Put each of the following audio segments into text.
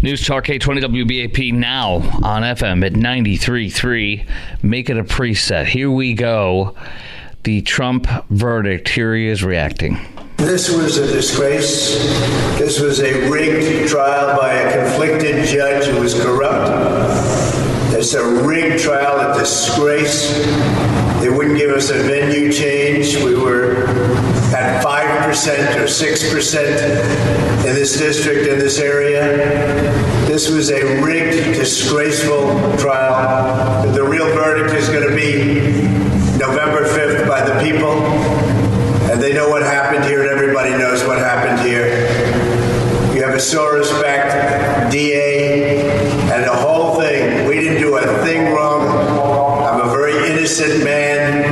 News Talk 820 WBAP now on FM at 93.3. Make it a preset. Here we go. The Trump verdict. Here he is reacting. This was a disgrace. This was a rigged trial by a conflicted judge who was corrupt. It's a rigged trial, a disgrace. They wouldn't give us a venue change. We were at 5% or 6% in this district, in this area. This was a rigged, disgraceful trial. The real verdict is going to be November 5th by the people. And they know what happened here, and everybody knows what happened here. You have a Soros-backed DA, and the whole thing, we didn't do a thing wrong. I'm a very innocent man,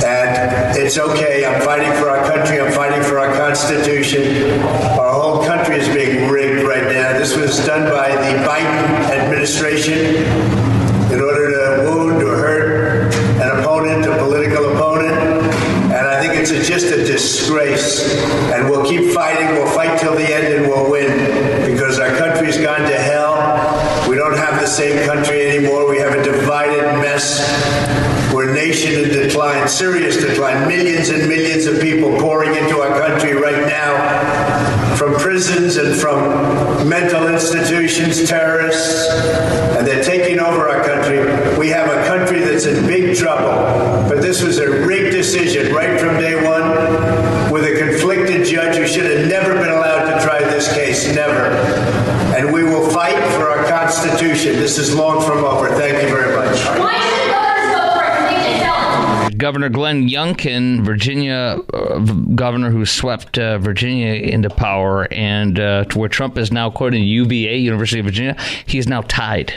and it's okay. I'm fighting for our country. I'm fighting for our Constitution. Our whole country is being rigged right now. This was done by the Biden administration in order to wound or hurt an opponent, a political opponent. And I think it's just a disgrace. And we'll keep fighting. We'll fight till the end and we'll win because our country's gone to hell. We don't have the same country anymore. We have a divided mess. We're a nation in decline, serious decline. Millions and millions of people pouring into our country right now from prisons and from mental institutions, terrorists, and they're taking over our country. We have a country that's in big trouble. But this was a rigged decision right from day one with a conflicted judge who should have never been allowed to try this case, never. And we will fight for our Constitution. This is long from over. Thank you very much. Why should voters vote for a convicted felon? Governor Glenn Youngkin, Virginia governor who swept Virginia into power, and to where Trump is now, according to UVA, University of Virginia, he is now tied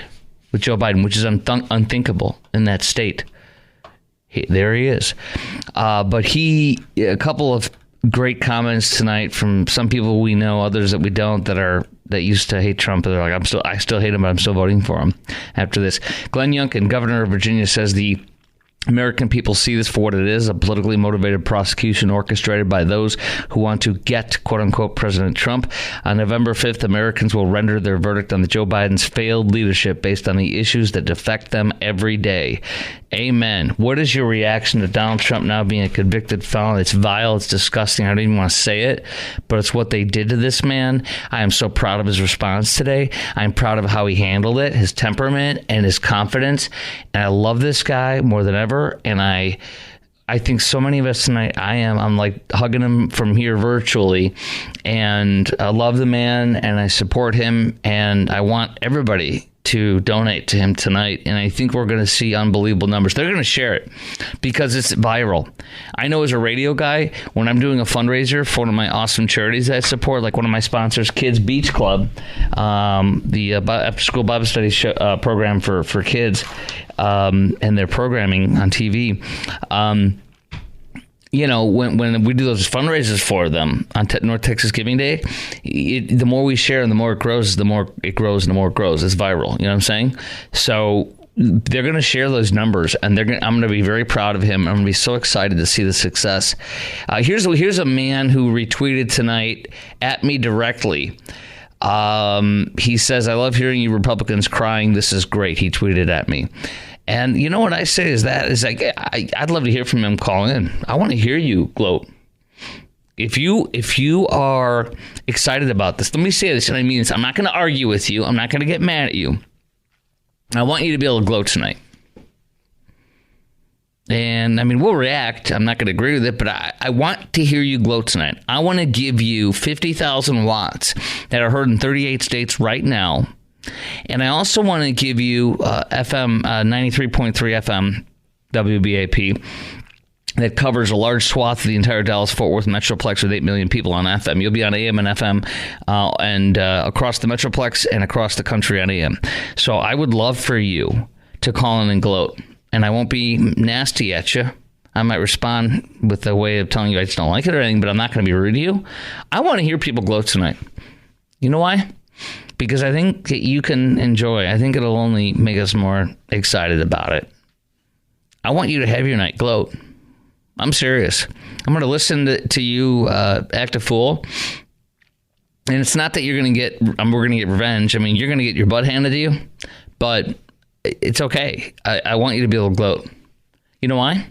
with Joe Biden, which is unthinkable in that state. There he is. But a couple of great comments tonight from some people we know, others that we don't, that used to hate Trump. They're like, I still hate him, but I'm still voting for him after this. Glenn Youngkin, governor of Virginia, says the American people see this for what it is, a politically motivated prosecution orchestrated by those who want to get, quote unquote, President Trump. On November 5th, Americans will render their verdict on the Joe Biden's failed leadership based on the issues that affect them every day. Amen. What is your reaction to Donald Trump now being a convicted felon? It's vile. It's disgusting. I don't even want to say it, but it's what they did to this man. I am so proud of his response today. I'm proud of how he handled it, his temperament and his confidence. And I love this guy more than ever. And I think so many of us tonight, I'm like hugging him from here virtually. And I love the man and I support him. And I want everybody to donate to him tonight. And I think we're going to see unbelievable numbers. They're going to share it because it's viral. I know as a radio guy, when I'm doing a fundraiser for one of my awesome charities that I support, like one of my sponsors, Kids Beach Club, the after-school Bible study program for kids, and their programming on TV. When we do those fundraisers for them on North Texas Giving Day, the more we share and the more it grows, the more it grows and the more it grows. It's viral. You know what I'm saying? So they're going to share those numbers, and I'm going to be very proud of him. I'm going to be so excited to see the success. Here's a man who retweeted tonight at me directly. He says, "I love hearing you Republicans crying. This is great." He tweeted at me. And you know what I say is like, I'd love to hear from him. Call in. I want to hear you gloat. If you are excited about this, let me say this, and I mean this. I'm not going to argue with you. I'm not going to get mad at you. I want you to be able to gloat tonight. And I mean, we'll react. I'm not going to agree with it, but I want to hear you gloat tonight. I want to give you 50,000 watts that are heard in 38 states right now. And I also want to give you FM 93.3 FM WBAP that covers a large swath of the entire Dallas-Fort Worth Metroplex with 8 million people on FM. You'll be on AM and FM and across the Metroplex and across the country on AM. So I would love for you to call in and gloat. And I won't be nasty at you. I might respond with a way of telling you I just don't like it or anything, but I'm not going to be rude to you. I want to hear people gloat tonight. You know why? Because I think you can enjoy. I think it'll only make us more excited about it. I want you to have your night gloat. I'm serious. I'm going to listen to you act a fool. And it's not that you're going to get, we're going to get revenge. I mean, you're going to get your butt handed to you, but it's okay. I want you to be able to gloat. You know why?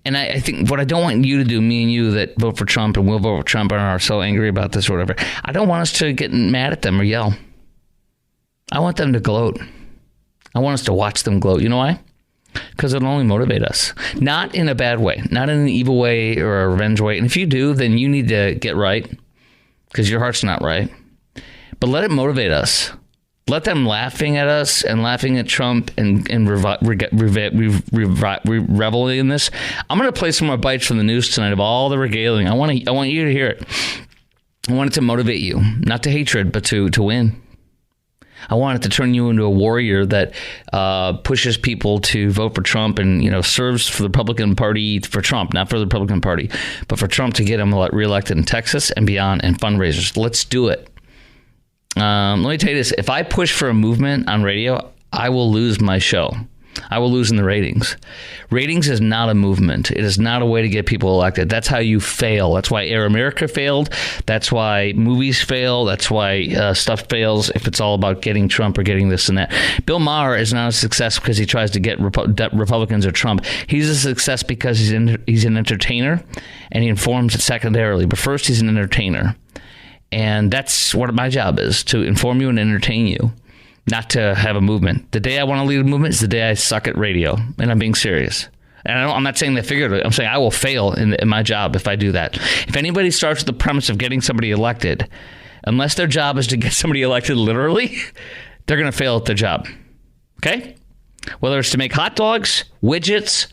And I think what I don't want you to do, me and you that vote for Trump and will vote for Trump and are so angry about this or whatever, I don't want us to get mad at them or yell. I want them to gloat. I want us to watch them gloat. You know why? Because it'll only motivate us. Not in a bad way. Not in an evil way or a revenge way. And if you do, then you need to get right. Because your heart's not right. But let it motivate us. Let them laughing at us and laughing at Trump and reveling in this. I'm going to play some more bites from the news tonight of all the regaling. I want you to hear it. I want it to motivate you, not to hatred, but to win. I want it to turn you into a warrior that pushes people to vote for Trump and, serves for the Republican Party for Trump, not for the Republican Party, but for Trump to get him reelected in Texas and beyond and fundraisers. Let's do it. Let me tell you this. If I push for a movement on radio, I will lose my show. I will lose in the ratings. Ratings is not a movement. It is not a way to get people elected. That's how you fail. That's why Air America failed. That's why movies fail. That's why stuff fails if it's all about getting Trump or getting this and that. Bill Maher is not a success because he tries to get Republicans or Trump. He's a success because he's an entertainer and he informs it secondarily. But first, he's an entertainer. And that's what my job is, to inform you and entertain you. Not to have a movement. The day I want to lead a movement is the day I suck at radio. And I'm being serious. And I'm not saying that figuratively. I'm saying I will fail in my job if I do that. If anybody starts with the premise of getting somebody elected, unless their job is to get somebody elected literally, they're going to fail at their job. Okay? Whether it's to make hot dogs, widgets,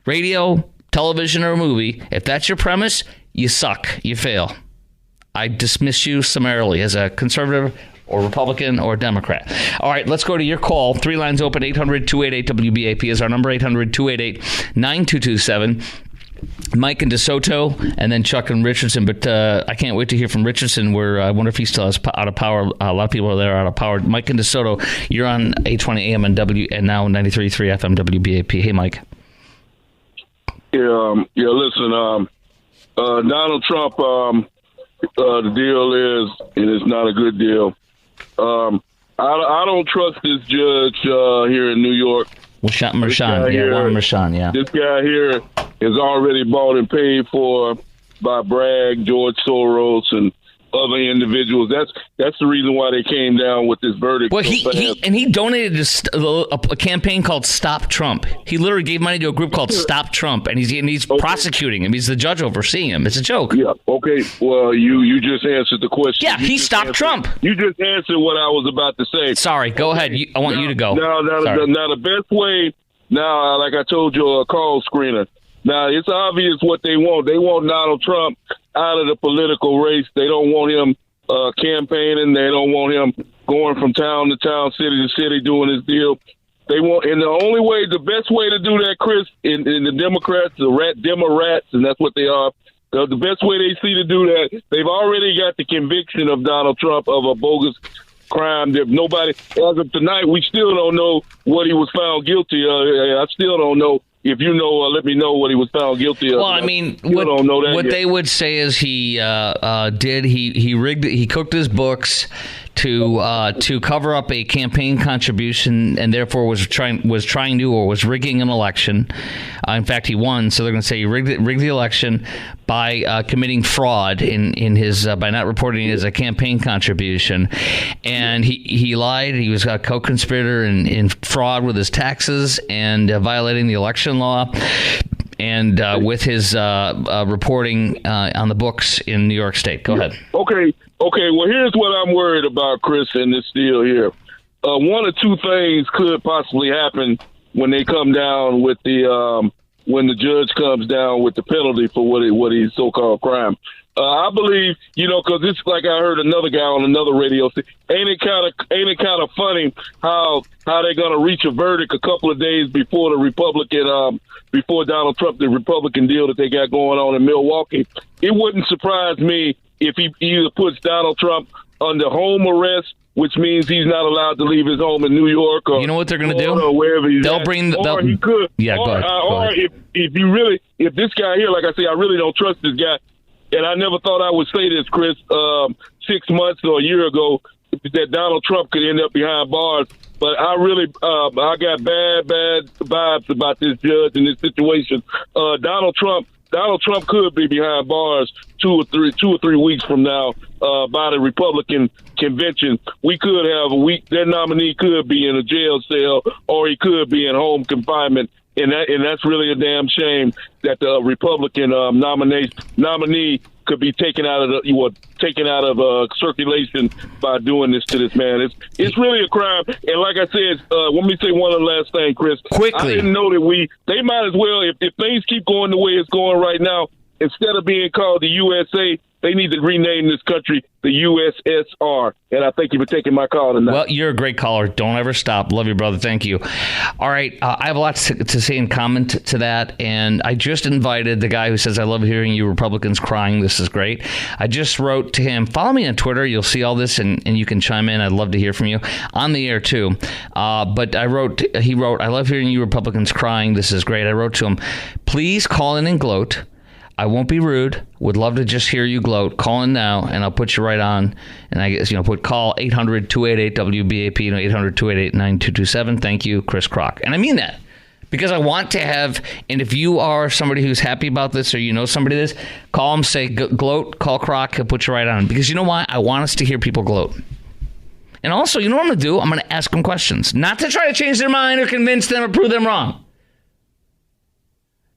radio, television, or a movie, if that's your premise, you suck. You fail. I dismiss you summarily as a conservative or Republican or Democrat. All right, let's go to your call. 3 lines open. 800-288-WBAP is our number. 800-288-9227. Mike in DeSoto, and then Chuck and Richardson. But I can't wait to hear from Richardson, where I wonder if he still has out of power. A lot of people are there out of power. Mike in DeSoto, you're on 820 AM and now 93.3 FM WBAP. Hey, Mike. Listen, Donald Trump, the deal is, and it's not a good deal. I don't trust this judge here in New York. Merchan, yeah. This guy here is already bought and paid for by Bragg, George Soros, and other individuals. That's the reason why they came down with this verdict. Well, he donated a campaign called Stop Trump. He literally gave money to a group called Stop Trump, and he's prosecuting him. He's the judge overseeing him. It's a joke. Yeah. Okay. Well, you just answered the question. Yeah, he stopped Trump. You just answered what I was about to say. Sorry. Go ahead. I want you to go. Now, the best way. Now, like I told you, a call screener. Now, it's obvious what they want. They want Donald Trump out of the political race. They don't want him campaigning. They don't want him going from town to town, city to city, doing his deal. They want, and the best way to do that, Chris, in the Democrats, Demorats, and that's what they are. The best way they see to do that, they've already got the conviction of Donald Trump of a bogus crime that nobody, as of tonight, we still don't know what he was found guilty of. I still don't know. If you know, let me know what he was found guilty of. Well, I mean, what they would say is he cooked his books to cover up a campaign contribution, and therefore was rigging an election. In fact, he won, so they're going to say he rigged the election by committing fraud in his by not reporting it as a campaign contribution, and he lied. He was a co-conspirator in fraud with his taxes and violating the election law, and with his reporting on the books in New York State. Go ahead. Okay, well, here's what I'm worried about, Chris, in this deal here. One or two things could possibly happen when they come down with the when the judge comes down with the penalty for what he's so-called crime. I believe, because it's like I heard another guy on another radio say, ain't it kind of funny how they're gonna reach a verdict a couple of days before the Republican before Donald Trump, the Republican deal that they got going on in Milwaukee. It wouldn't surprise me if he either puts Donald Trump under home arrest, which means he's not allowed to leave his home in New York, or you know what they're going to do? Wherever he's they'll at. bring the. Or he could. Yeah, or, go ahead. Or if this guy here, like I say, I really don't trust this guy. and I never thought I would say this, Chris, 6 months or a year ago, that Donald Trump could end up behind bars. But I really, I got bad vibes about this judge and this situation. Donald Trump could be behind bars 2 or 3 weeks from now by the Republican convention. We could have their nominee could be in a jail cell, or he could be in home confinement. And that's really a damn shame that the Republican nominee could be taken out of circulation by doing this to this man. It's really a crime. And like I said, let me say one other last thing, Chris. Quickly. I didn't know that they might as well, if things keep going the way it's going right now, instead of being called the USA, they need to rename this country the USSR. And I thank you for taking my call tonight. Well, you're a great caller. Don't ever stop. Love you, brother. Thank you. All right. I have a lot to say in comment to that. And I just invited the guy who says, I love hearing you Republicans crying. This is great. I just wrote to him, follow me on Twitter. You'll see all this and you can chime in. I'd love to hear from you on the air too. But he wrote, I love hearing you Republicans crying. This is great. I wrote to him, please call in and gloat. I won't be rude. Would love to just hear you gloat. Call in now, and I'll put you right on. And I guess, put call 800-288-WBAP, 800-288-9227. Thank you, Chris Krok. And I mean that because I want to have, and if you are somebody who's happy about this or you know somebody this, call them, say gloat, call Krok, he'll put you right on. Because you know why? I want us to hear people gloat. And also, you know what I'm going to do? I'm going to ask them questions. Not to try to change their mind or convince them or prove them wrong.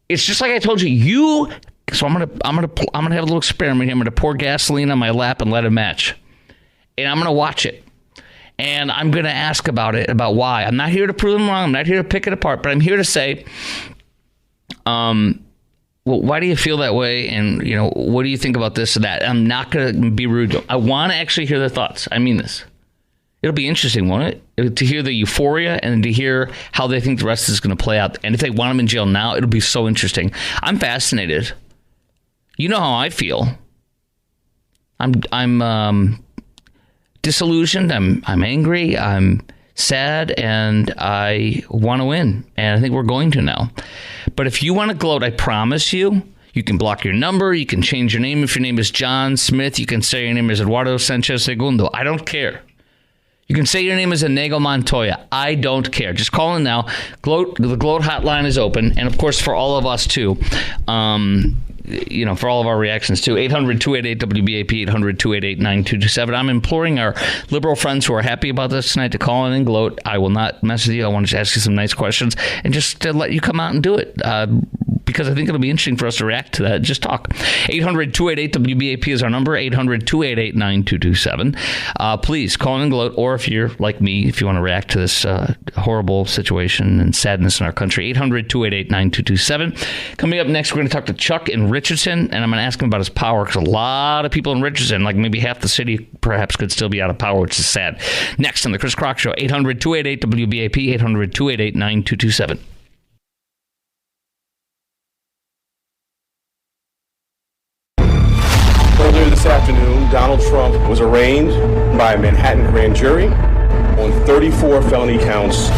It's just like I told you, so I'm gonna have a little experiment here. I'm gonna pour gasoline on my lap and let it match, and I'm gonna watch it, and I'm gonna ask about why. I'm not here to prove them wrong. I'm not here to pick it apart, but I'm here to say, well, why do you feel that way? And what do you think about this or that? I'm not gonna be rude. I want to actually hear their thoughts. I mean this. It'll be interesting, won't it? To hear the euphoria and to hear how they think the rest is going to play out. And if they want him in jail now, it'll be so interesting. I'm fascinated. You know how I feel. I'm disillusioned. I'm angry. I'm sad, and I want to win. And I think we're going to now. But if you want to gloat, I promise you, you can block your number. You can change your name if your name is John Smith. You can say your name is Eduardo Sanchez Segundo. I don't care. You can say your name is Inigo Montoya. I don't care. Just call in now. The Gloat hotline is open. And, of course, for all of us, too. For all of our reactions, too. 800-288-WBAP, 800-288-9227. I'm imploring our liberal friends who are happy about this tonight to call in and gloat. I will not mess with you. I want to ask you some nice questions and just to let you come out and do it. Because I think it'll be interesting for us to react to that. Just talk. 800-288-WBAP is our number, 800-288-9227. Please call in and gloat, or if you're like me, if you want to react to this horrible situation and sadness in our country, 800-288-9227. Coming up next, we're going to talk to Chuck in Richardson, and I'm going to ask him about his power, because a lot of people in Richardson, like maybe half the city, perhaps could still be out of power, which is sad. Next on the Chris Krok Show, 800-288-WBAP, 800-288-9227. Earlier this afternoon, Donald Trump was arraigned by a Manhattan grand jury on 34 felony counts.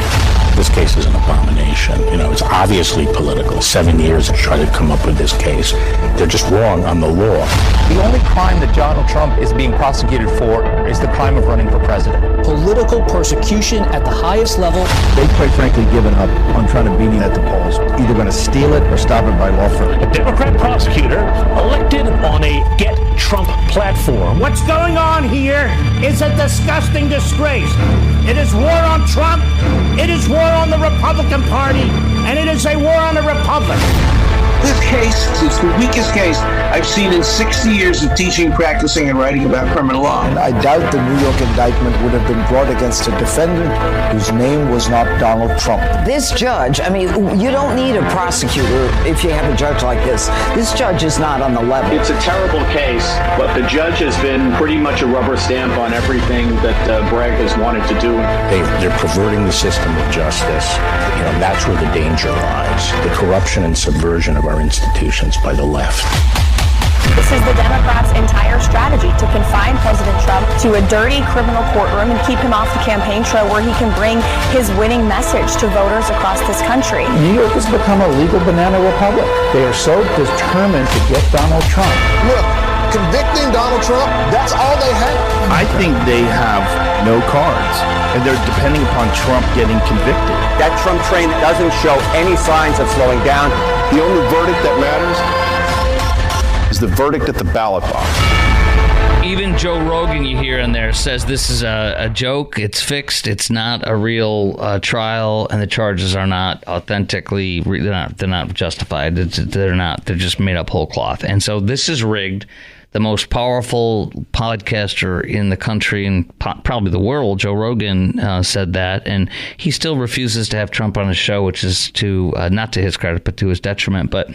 This case is an abomination. It's obviously political. 7 years to try to come up with this case. They're just wrong on the law. The only crime that Donald Trump is being prosecuted for is the crime of running for president. Political persecution at the highest level. They've quite frankly given up on trying to beat it at the polls. Either going to steal it or stop it by law firm. A Democrat prosecutor elected on a Get Trump platform. What's going on here is a disgusting disgrace. It is war on Trump. It is war on the Republican Party. And it is a war on the Republic. This case is the weakest case I've seen in 60 years of teaching, practicing, and writing about criminal law. And I doubt the New York indictment would have been brought against a defendant whose name was not Donald Trump. This judge, you don't need a prosecutor if you have a judge like this. This judge is not on the level. It's a terrible case, but the judge has been pretty much a rubber stamp on everything that Bragg has wanted to do. They're perverting the system of justice. That's where the danger lies. The corruption and subversion of our institutions by the left. This is the Democrats' entire strategy, to confine President Trump to a dirty criminal courtroom and keep him off the campaign trail where he can bring his winning message to voters across this country. New York has become a legal banana republic. They are so determined to get Donald Trump. Look, convicting Donald Trump, that's all they have. I think they have no cards, and they're depending upon Trump getting convicted. That Trump train doesn't show any signs of slowing down. The only verdict that matters is the verdict at the ballot box. Even Joe Rogan, you hear in there, says this is a joke. It's fixed. It's not a real trial, and the charges are not authentically. They're not justified. They're not. They're just made up whole cloth. And so this is rigged. The most powerful podcaster in the country and probably the world, Joe Rogan, said that, and he still refuses to have Trump on his show, which is to not to his credit, but to his detriment. But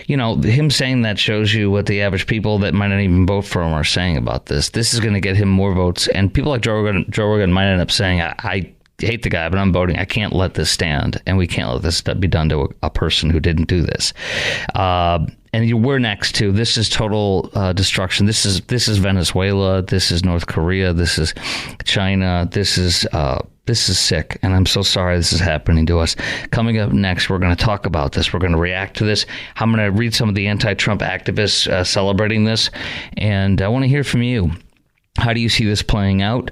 him saying that shows you what the average people that might not even vote for him are saying about this. This is going to get him more votes, and people like Joe Rogan might end up saying, I hate the guy, but I'm voting. I can't let this stand, and we can't let this be done to a person who didn't do this. And we're next to this is total destruction. This is Venezuela. This is North Korea. This is China. This is sick, and I'm so sorry this is happening to us. Coming up next, we're going to talk about this. We're going to react to this. I'm going to read some of the anti-Trump activists celebrating this, and I want to hear from you. How do you see this playing out?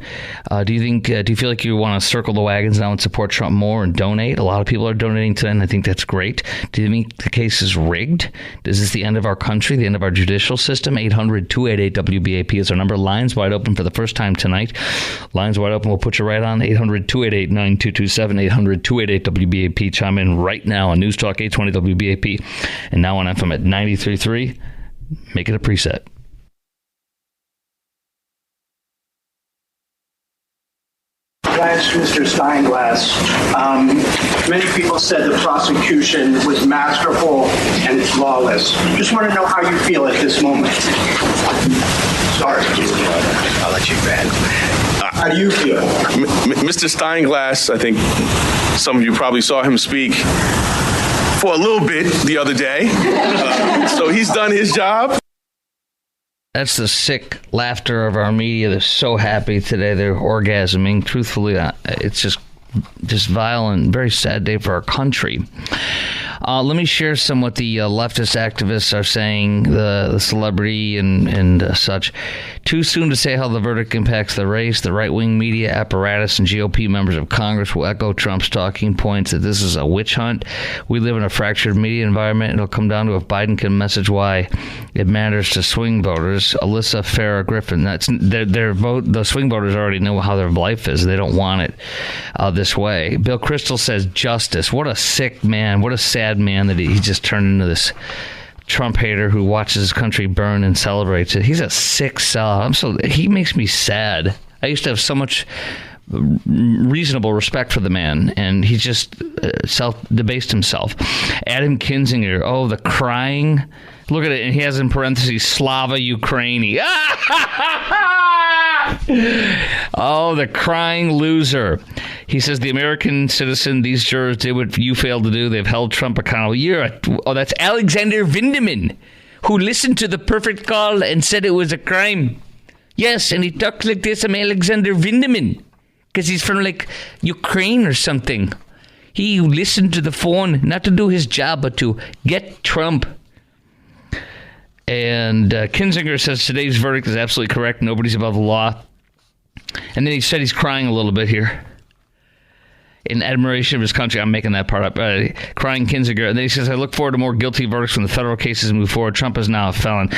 Do you feel like you want to circle the wagons now and support Trump more and donate? A lot of people are donating today, and I think that's great. Do you think the case is rigged? Is this the end of our country, the end of our judicial system? 800-288-WBAP is our number. Lines wide open for the first time tonight. Lines wide open. We'll put you right on. 800-288-9227. 800-288-WBAP. Chime in right now on News Talk 820 WBAP and now on FM at 93.3. Make it a preset. Last, Mr. Steinglass, many people said the prosecution was masterful and flawless. Just want to know how you feel at this moment. Sorry. I'll let you vent. How do you feel? Mr. Steinglass, I think some of you probably saw him speak for a little bit the other day. So he's done his job. That's the sick laughter of our media. They're so happy today. They're orgasming. Truthfully, it's just violent, very sad day for our country. Let me share some what the leftist activists are saying, the celebrity and such. Too soon to say how the verdict impacts the race. The right-wing media apparatus and GOP members of Congress will echo Trump's talking points that this is a witch hunt. We live in a fractured media environment. It'll come down to if Biden can message why it matters to swing voters. Alyssa Farah Griffin, that's their vote. The swing voters already know how their life is. They don't want it this way. Bill Kristol says justice. What a sick man. What a sad man that he just turned into this Trump hater who watches his country burn and celebrates it. He's a sick sellout. He makes me sad. I used to have so much reasonable respect for the man, and he just self-debased himself. Adam Kinzinger, the crying. Look at it, and he has in parentheses, Slava Ukraini. The crying loser. He says, the American citizen, these jurors did what you failed to do. They've held Trump accountable. That's Alexander Vindeman, who listened to the perfect call and said it was a crime. Yes, and he talks like this. I'm Alexander Vindeman, because he's from, Ukraine or something. He listened to the phone, not to do his job, but to get Trump. And Kinzinger says today's verdict is absolutely correct. Nobody's above the law. And then he said he's crying a little bit here. In admiration of his country. I'm making that part up. Crying Kinzinger. And then he says, I look forward to more guilty verdicts when the federal cases move forward. Trump is now a felon.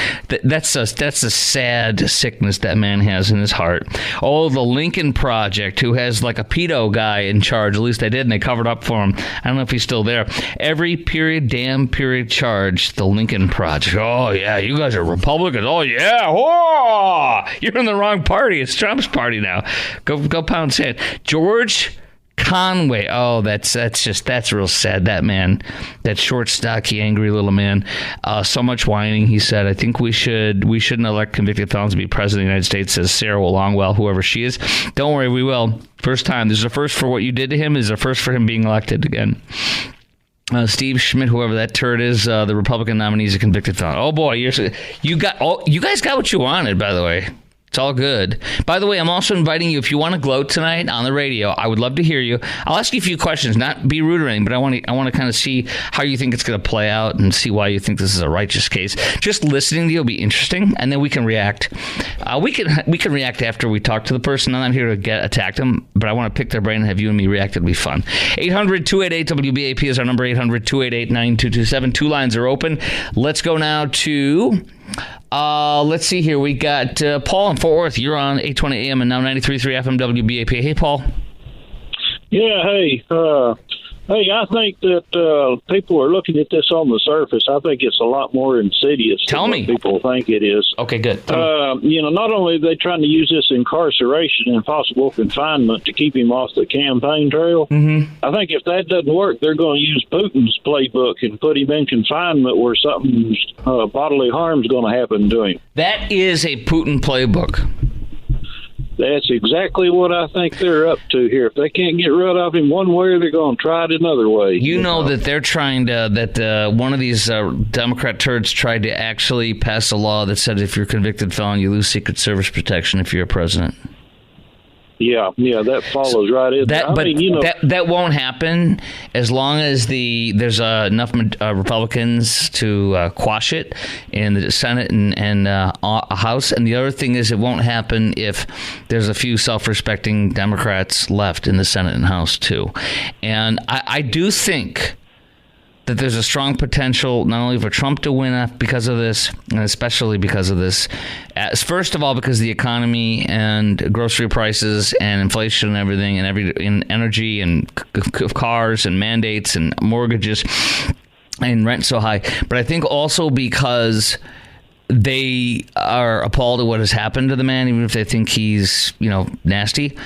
That's a sad sickness that man has in his heart. The Lincoln Project, who has a pedo guy in charge. At least they did, and they covered up for him. I don't know if he's still there. Every damn period charge, the Lincoln Project. Oh, yeah, you guys are Republicans. Oh, yeah. Oh, you're in the wrong party. It's Trump's party now. Go pound sand. George Conway. That's real sad. That man, that short, stocky, angry little man. So much whining. He said, I think we shouldn't elect convicted felons to be president of the United States, says Sarah Longwell, whoever she is. Don't worry, we will. First time. There's a first for what you did to him. There's a first for him being elected again. Steve Schmidt, whoever that turd is, the Republican nominee, is a convicted felon. Oh boy, you guys got what you wanted, by the way. It's all good. By the way, I'm also inviting you, if you want to gloat tonight on the radio, I would love to hear you. I'll ask you a few questions, not be rude or anything, but I want to kind of see how you think it's going to play out and see why you think this is a righteous case. Just listening to you will be interesting, and then we can react. We can react after we talk to the person. I'm not here to attack them, but I want to pick their brain and have you and me react. It'll be fun. 800-288-WBAP is our number, 800-288-9227. Two lines are open. Let's go now to... let's see here. We got Paul in Fort Worth. You're on 820 AM and now 93.3 FM WBAP. Hey, Paul. Yeah, hey. I think that people are looking at this on the surface. I think it's a lot more insidious than what people think it is. Okay, good. Not only are they trying to use this incarceration and possible confinement to keep him off the campaign trail, I think if that doesn't work, they're going to use Putin's playbook and put him in confinement where something bodily harm is going to happen to him. That is a Putin playbook. That's exactly what I think they're up to here. If they can't get rid of him one way, they're going to try it another way. You know that they're trying to, that one of these Democrat turds tried to actually pass a law that said if you're a convicted felon, you lose Secret Service protection if you're a president. Yeah, that follows right in. That won't happen as long as there's enough Republicans to quash it in the Senate and House. And the other thing is, it won't happen if there's a few self-respecting Democrats left in the Senate and House too. And I do think that there's a strong potential not only for Trump to win because of this, and especially because of this. First of all, because of the economy and grocery prices and inflation and everything, and in energy and cars and mandates and mortgages and rent so high. But I think also because they are appalled at what has happened to the man, even if they think he's, nasty.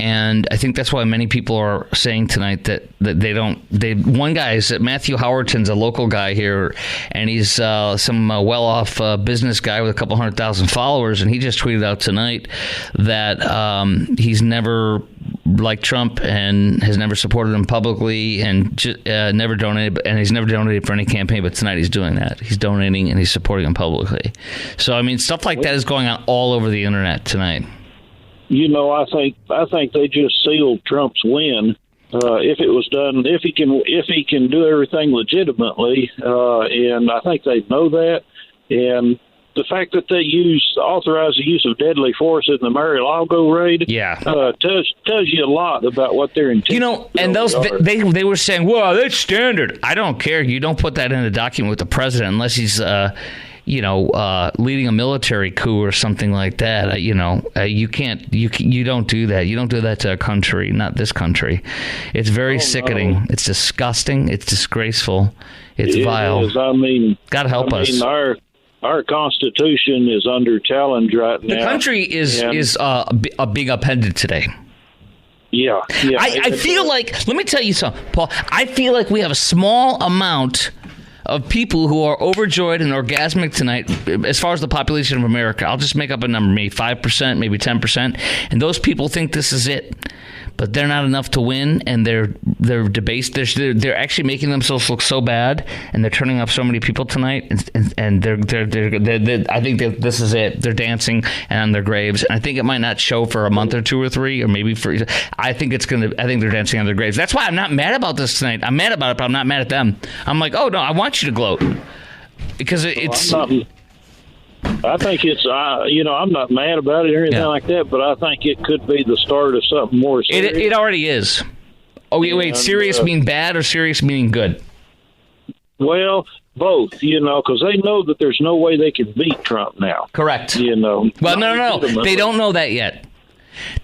And I think that's why many people are saying tonight that one guy is Matthew Howerton's a local guy here, and he's some well-off business guy with a couple 100,000 followers, and he just tweeted out tonight that he's never liked Trump and has never supported him publicly and never donated, and he's never donated for any campaign, but tonight he's doing that. He's donating and he's supporting him publicly. So, I mean, stuff like that is going on all over the internet tonight. I think they just sealed Trump's win. If it was done, if he can do everything legitimately, and I think they know that. And the fact that they authorize the use of deadly force in the Mar-a-Lago raid, tells you a lot about what their intentions. And they were saying, "Well, that's standard." I don't care. You don't put that in a document with the president unless he's leading a military coup or something like that. You don't do that. You don't do that to a country, not this country. It's very sickening. No. It's disgusting. It's disgraceful. It's vile. Is. I mean, God help us. Our Constitution is under challenge right now. The country is being upended today. Yeah. I feel like, let me tell you something, Paul. I feel like we have a small amount of people who are overjoyed and orgasmic tonight as far as the population of America. I'll just make up a number, maybe 5%, maybe 10%. And those people think this is it. But they're not enough to win, and they're debased. They're actually making themselves look so bad, and they're turning off so many people tonight. And they're I think that this is it. They're dancing on their graves, and I think it might not show for a month or two or three, or maybe for. I think they're dancing on their graves. That's why I'm not mad about this tonight. I'm mad about it, but I'm not mad at them. I'm like, oh no, I want you to gloat because it's. I think it's, I'm not mad about it or anything like that, but I think it could be the start of something more serious. It already is. Oh, wait, serious mean bad or serious meaning good? Well, both, because they know that there's no way they can beat Trump now. Correct. Well, no. They don't know that yet.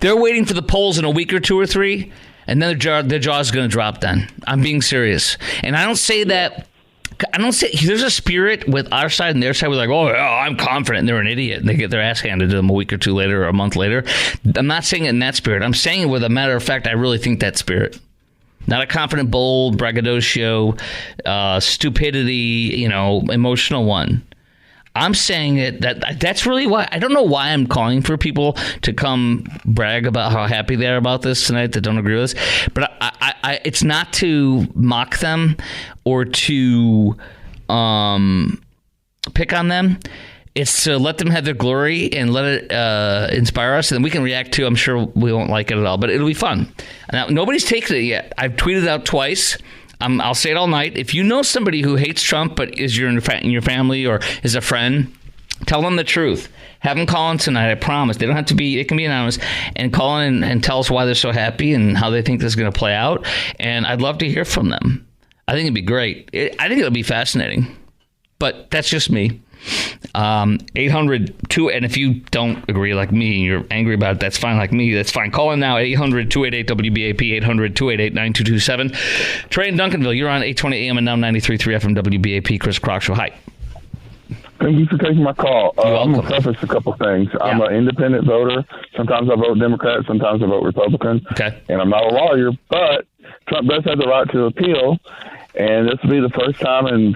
They're waiting for the polls in a week or two or three, and then their jaw's going to drop then. I'm being serious. And I don't say that. I don't say there's a spirit with our side and their side. We're like, oh, I'm confident. And they're an idiot. And they get their ass handed to them a week or two later or a month later. I'm not saying it in that spirit. I'm saying it with a matter of fact. I really think that spirit. Not a confident, bold, braggadocio, stupidity, emotional one. I'm saying it that's really why. I don't know why I'm calling for people to come brag about how happy they are about this tonight that don't agree with us. But I it's not to mock them or to pick on them. It's to let them have their glory and let it inspire us, and then we can react to. I'm sure we won't like it at all, but it'll be fun. Now, nobody's taken it yet. I've tweeted it out twice. I'll say it all night. If you know somebody who hates Trump but is in your family or is a friend, tell them the truth. Have them call in tonight. I promise. They don't have to be. It can be anonymous. And call in and tell us why they're so happy and how they think this is going to play out. And I'd love to hear from them. I think it'd be great. I think it'll be fascinating. But that's just me. 800-2, and if you don't agree like me, you're angry about it, that's fine. Like me, that's fine. Call in now at 800-288-WBAP, 800-288-9227. Trey in Duncanville, you're on 820 AM and now 93.3 FM WBAP. Chris Krok Show. Hi. Thank you for taking my call. I'm going to preface a couple things. Yeah. I'm an independent voter. Sometimes I vote Democrat, sometimes I vote Republican. Okay. And I'm not a lawyer, but Trump does have the right to appeal. And this will be the first time in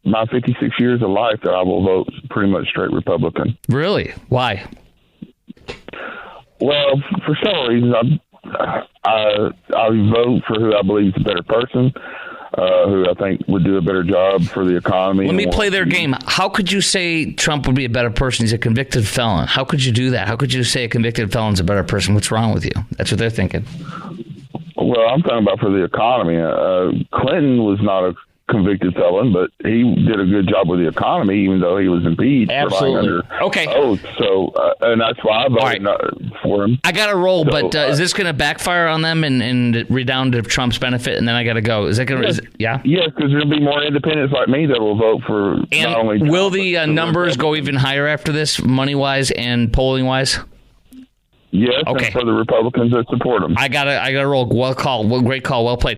my 56 years of life that I will vote pretty much straight Republican. Really? Why? Well, for several reasons. I vote for who I believe is a better person, who I think would do a better job for the economy. Let me play their game. How could you say Trump would be a better person? He's a convicted felon. How could you do that? How could you say a convicted felon's a better person? What's wrong with you? That's what they're thinking. Well, I'm talking about for the economy. Clinton was not a convicted felon, but he did a good job with the economy, even though he was impeached. Absolutely. Okay. Oath. So, and that's why I voted for him. I got to roll, but is this going to backfire on them and redound to Trump's benefit, and then I got to go? Is that going to? Yeah. Yes, because there'll be more independents like me that will vote for. And not only Trump, will the numbers go even higher after this, money wise and polling wise? Yes, okay. And for the Republicans that support him. I gotta roll. Well call. Great call. Well played.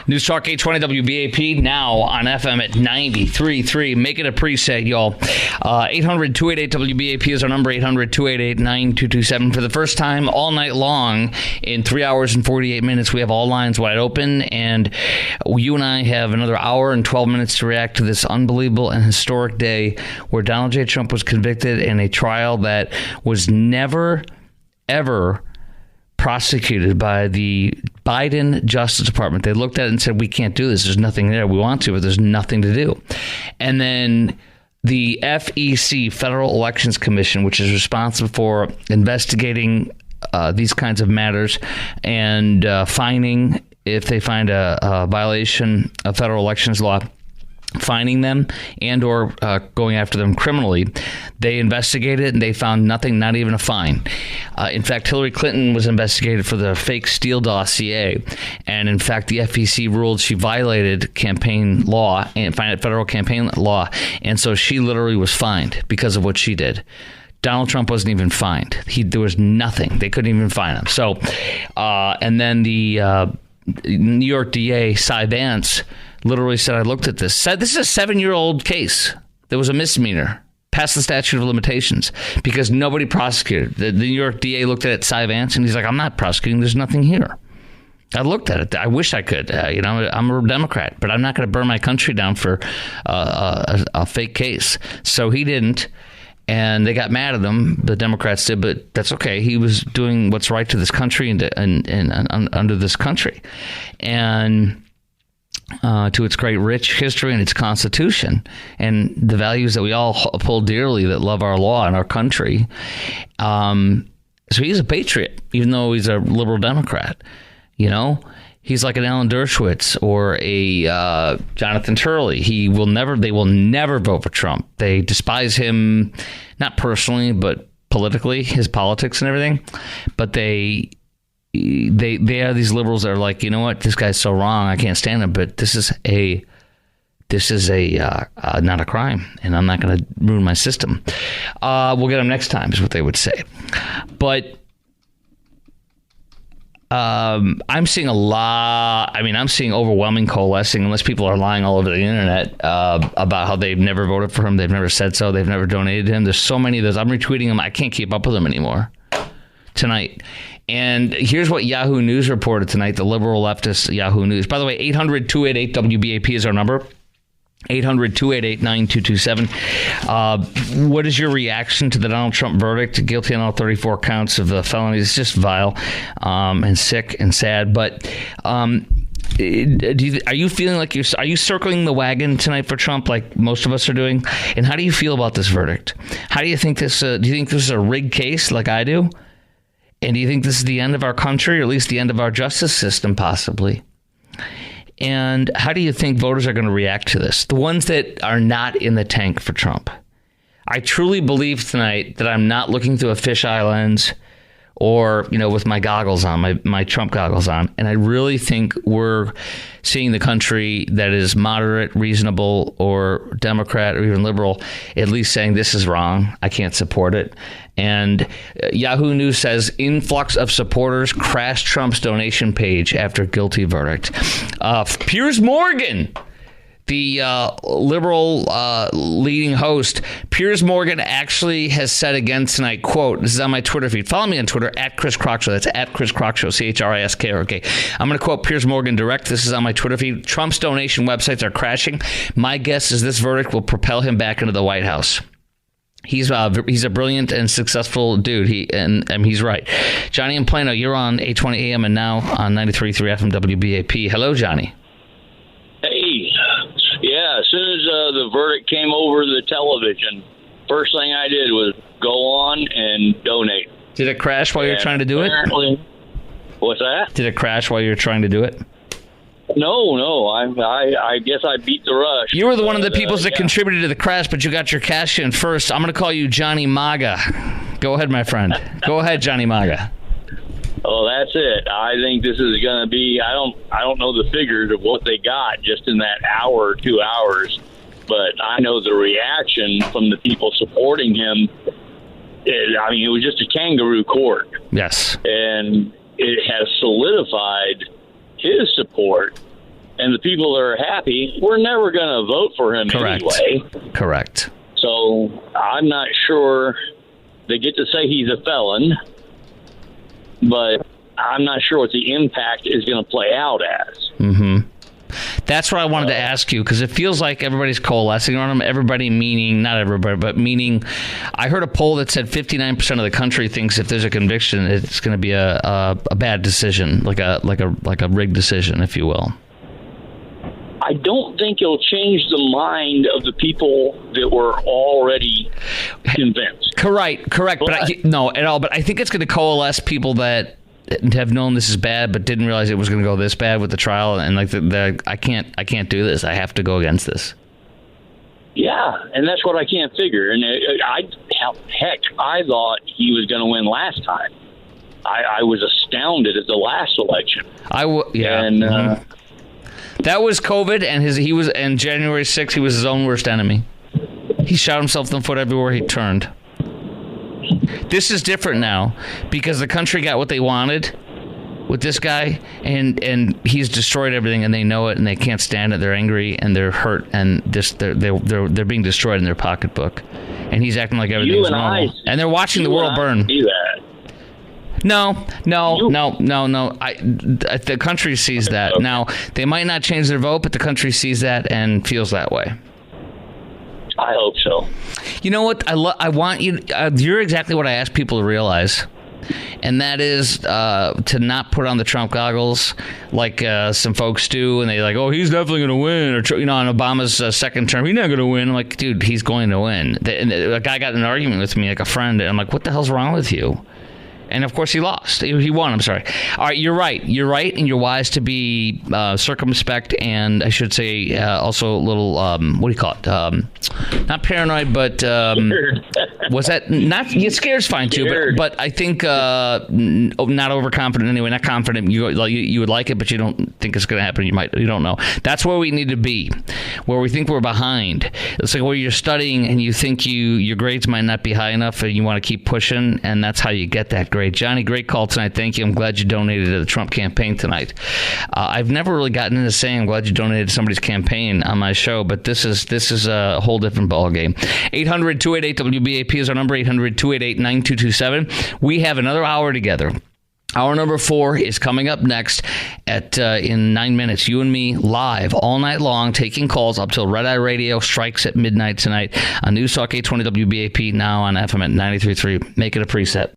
News Talk 820 WBAP now on FM at 93.3. Make it a preset, y'all. 800-288-WBAP is our number, 800-288-9227. For the first time all night long, in 3 hours and 48 minutes, we have all lines wide open, and you and I have another hour and 12 minutes to react to this unbelievable and historic day where Donald J. Trump was convicted in a trial that was never, ever prosecuted by the Biden Justice Department. They looked at it and said, we can't do this. There's nothing there. We want to, but there's nothing to do. And then the FEC, Federal Elections Commission, which is responsible for investigating these kinds of matters and fining if they find a violation of federal elections law, fining them and or going after them criminally. They investigated and they found nothing, not even a fine. In fact, Hillary Clinton was investigated for the fake Steele dossier. And in fact, the FEC ruled she violated campaign law and federal campaign law. And so she literally was fined because of what she did. Donald Trump wasn't even fined. There was nothing. They couldn't even fine him. So, and then the New York DA, Cy Vance, literally said, I looked at this, said this is a 7-year-old case. There was a misdemeanor, past the statute of limitations, because nobody prosecuted. The New York DA looked at it, Cy Vance, and he's like, I'm not prosecuting. There's nothing here. I looked at it. I wish I could. I'm a Democrat, but I'm not going to burn my country down for a fake case. So he didn't. And they got mad at him, the Democrats did, but that's okay. He was doing what's right to this country and under this country. And to its great rich history and its constitution and the values that we all uphold dearly that love our law and our country. So he's a patriot, even though he's a liberal Democrat. You know, he's like an Alan Dershowitz or a Jonathan Turley. They will never vote for Trump. They despise him, not personally, but politically, his politics and everything. But they are these liberals that are like, you know what, this guy's so wrong, I can't stand him. But this is not a crime, and I'm not going to ruin my system. We'll get them next time, is what they would say. But I'm seeing a lot. I mean, I'm seeing overwhelming coalescing, unless people are lying all over the internet about how they've never voted for him, they've never said so, they've never donated to him. There's so many of those. I'm retweeting them. I can't keep up with them anymore tonight. And here's what Yahoo News reported tonight, the liberal leftist Yahoo News. By the way, 800-288-WBAP is our number. 800-288-9227. What is your reaction to the Donald Trump verdict? Guilty on all 34 counts of felonies. It's just vile and sick and sad. But Are you feeling like are you circling the wagon tonight for Trump like most of us are doing? And how do you feel about this verdict? How do you think this? Do you think this is a rigged case like I do? And do you think this is the end of our country, or at least the end of our justice system, possibly? And how do you think voters are going to react to this? The ones that are not in the tank for Trump. I truly believe tonight that I'm not looking through a fisheye lens or, with my goggles on, my Trump goggles on. And I really think we're seeing the country that is moderate, reasonable, or Democrat, or even liberal, at least saying this is wrong. I can't support it. And Yahoo News says influx of supporters crashed Trump's donation page after guilty verdict. Piers Morgan, the liberal leading host, Piers Morgan actually has said again tonight, quote, this is on my Twitter feed. Follow me on Twitter, at Chris Krok Show. That's at Chris Krok Show, CHRISK. I'm going to quote Piers Morgan direct. This is on my Twitter feed. Trump's donation websites are crashing. My guess is this verdict will propel him back into the White House. He's a brilliant and successful dude. He's right. Johnny in Plano, you're on 820 AM and now on 93.3 FM WBAP. Hello, Johnny. Hey. Yeah, as soon as the verdict came over the television, first thing I did was go on and donate. Did it crash while you were trying to do it? What's that? Did it crash while you were trying to do it? No. I guess I beat the rush. You were one of the people that contributed to the crash, but you got your cash in first. I'm going to call you Johnny MAGA. Go ahead, my friend. Go ahead, Johnny MAGA. Oh, that's it. I think this is going to be, I don't know the figures of what they got just in that hour or 2 hours, but I know the reaction from the people supporting him. It was just a kangaroo court. Yes. And it has solidified his support, and the people that are happy, we're never going to vote for him anyway. Correct. So I'm not sure they get to say he's a felon, but I'm not sure what the impact is going to play out as. Mm-hmm. That's what I wanted to ask you, because it feels like everybody's coalescing on him. Everybody meaning, not everybody, but meaning, I heard a poll that said 59% of the country thinks if there's a conviction, it's going to be a bad decision, like a rigged decision, if you will. I don't think it'll change the mind of the people that were already convinced. Correct. But no, at all. But I think it's going to coalesce people that have known this is bad, but didn't realize it was going to go this bad with the trial, and like I can't do this. I have to go against this. Yeah, and that's what I can't figure. And I thought he was going to win last time. I was astounded at the last election. That was COVID, and January 6th, he was his own worst enemy. He shot himself in the foot everywhere he turned. This is different now because the country got what they wanted with this guy, and he's destroyed everything, and they know it, and they can't stand it. They're angry and they're hurt, and they're being destroyed in their pocketbook, and he's acting like everything's normal. And they're watching the world burn. No. The country sees that. Okay. Now, they might not change their vote, but the country sees that and feels that way. I hope so. You know what? I want you. You're exactly what I ask people to realize, and that is to not put on the Trump goggles like some folks do, and they like, oh, he's definitely going to win, or on Obama's second term, he's not going to win. I'm like, dude, he's going to win. And a guy got in an argument with me, like a friend, and I'm like, what the hell's wrong with you? And, of course, he lost. He won, I'm sorry. All right, you're right. You're right, and you're wise to be circumspect and, I should say, also a little, what do you call it? Not paranoid, but was that not? Scared's fine, too. But I think not overconfident anyway. Not confident. You would like it, but you don't think it's going to happen. You don't know. That's where we need to be, where we think we're behind. It's like where you're studying and you think your grades might not be high enough and you want to keep pushing, and that's how you get that grade. Johnny, great call tonight. Thank you. I'm glad you donated to the Trump campaign tonight. I've never really gotten into saying I'm glad you donated to somebody's campaign on my show, but this is a whole different ballgame. 800-288-WBAP is our number, 800-288-9227. We have another hour together. Hour number 4 is coming up next in 9 minutes. You and me live all night long, taking calls up till Red Eye Radio strikes at midnight tonight on News Talk 820 WBAP, now on FM at 93.3. Make it a preset.